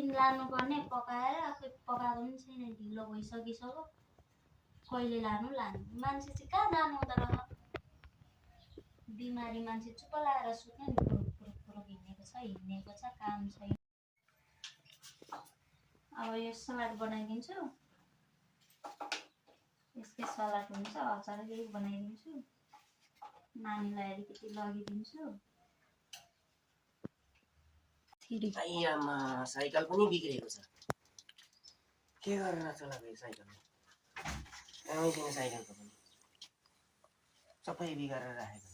Tiffin लानुपर्ने पकाएर आफै पकाएको पनि छैन ढिलो भइसकिसक्यो कहिले लानु मान्छे चाहिँ कहाँ जानु त रह बिमारी मान्छे चुप लाएर सुत्ने नि पुरुक हिँडेको छ काम छैन अब यो सलाद बनाइदिन्छु यसकै सलाद हुन्छ अचार केही बनाइदिन्छु नानीलाई अलिकति लगिदिन्छु आइयामा साइकल पनि बिग्रेको छ के गरेर चलाएको साइकल कामै छैन साइकलको पनि सबै बिगारेर राखेको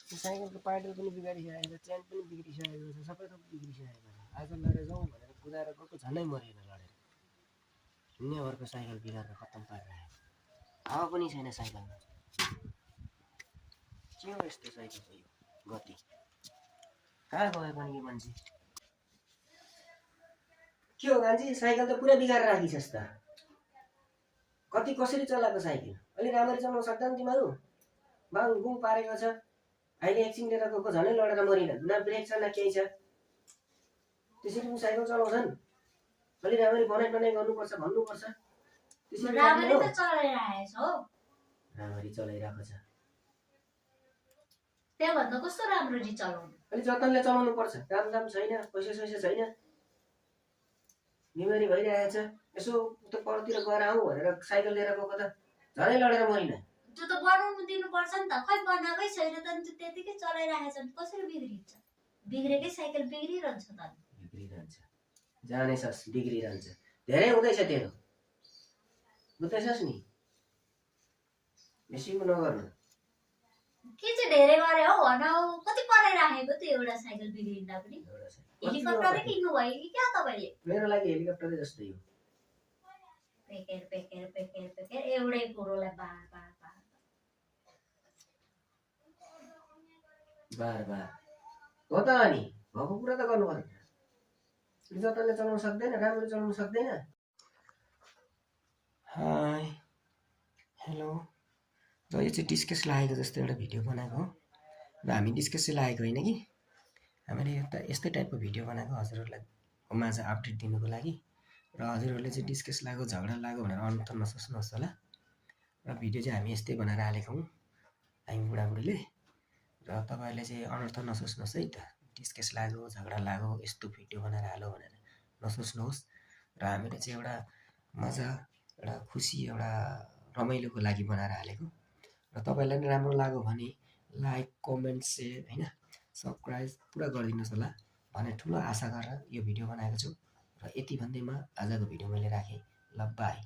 छ साइकलको पाइडल पनि बिगारिसकेको छ चेन पनि बिग्रिसकेको छ सबै थोक बिग्रिसकेको छ आज लडेर जाउँ भनेर कुदाएर गएको झनै मरेन लडेर हिँड्नेभरको साइकल बिगारेर खत्तम पारिरहेको हावा पनि छैन साइकलमा के हो यस्तो साइकलको यो गति कहाँ गयो पनि यो मान्छे के हो गान्छी साइकल त पुरा बिगारेर राखिछस् त कति कसरी चलाएको साइकल अलि राम्ररी चलाउन सक्दैन तिमीहरू बाङ गुङ पारेको छ अहिले एकछिन लिएर गएको झनै लडेर मरिन न ब्रेक छ न केही छ त्यसरी पनि साइकल चलाउँछन् अलि राम्ररी बनाइ गर्नुपर्छ भन्नुपर्छ राम्ररी त चलाइरहेछ हो राम्ररी चलाइरहेको छ त्यहाँभन्दा कस्तो राम्ररी चलाउनु अलि जतनले चलाउनु पर्छ काम छैन पैसा छैन बिमारी भइरहेछ यसो उता परतिर गएर आऊ भनेर साइकल लिएर गएको त झनै लडेर मरिन त्यो त बनाउनु दिनुपर्छ नि त खै बनाएकै छैन त त्यतिकै चलाइरहेछ कसरी बिग्रिन्छ बिग्रेकै साइकल बिग्रिरहन्छ त बिग्रिरहन्छ जानेछस् बिग्रिरहन्छ धेरै हुँदैछ तेरो बुझ्दैछस् नि बेसी नगर्नु के चाहिँ धेरै गरे हौ भन कति पराइराखेको त्यो एउटा साइकल बिग्रिँदा पनि हेलिकप्टरै किन्नु भयो कि क्या तपाईँले मेरो लागि हेलिकप्टरै जस्तै हो पेकेर एउटै कुरोलाई बार हो त अनि भएको कुरा त गर्नु पर्दैन जताले चलाउन सक्दैन राम्ररी चलाउन सक्दैन हाय हेलो र यो चाहिँ डिस्कस लागेको जस्तो एउटा भिडियो बनाएको हो र हामी डिस्कस चाहिँ लागेको होइन कि हामीले एउटा यस्तै टाइपको भिडियो बनाएको हजुरहरूलाई माझ अपडेट दिनुको लागि र हजुरहरूले चाहिँ डिस्कस लाग्यो झगडा लाग्यो भनेर अनर्थ नसोच्नुहोस् होला र भिडियो चाहिँ हामी यस्तै बनाएर हालेको हौँ हामी बुढाबुढीले र तपाईँहरूले चाहिँ अनर्थ नसोच्नुहोस् है त डिस्कस लाग्यो झगडा लाग्यो यस्तो भिडियो बनाएर हाल्यो भनेर नसोच्नुहोस् र हामीले चाहिँ एउटा मजा एउटा खुसी एउटा रमाइलोको लागि बनाएर हालेको र तपाईँलाई पनि राम्रो लाग्यो भने लाइक कमेन्ट सेयर होइन सब्सक्राइब पुरा गरिदिनुहोस् होला भन्ने ठुलो आशा गरेर यो भिडियो बनाएको छु र यति भन्दैमा आजको भिडियो मैले राखेँ ल बाई।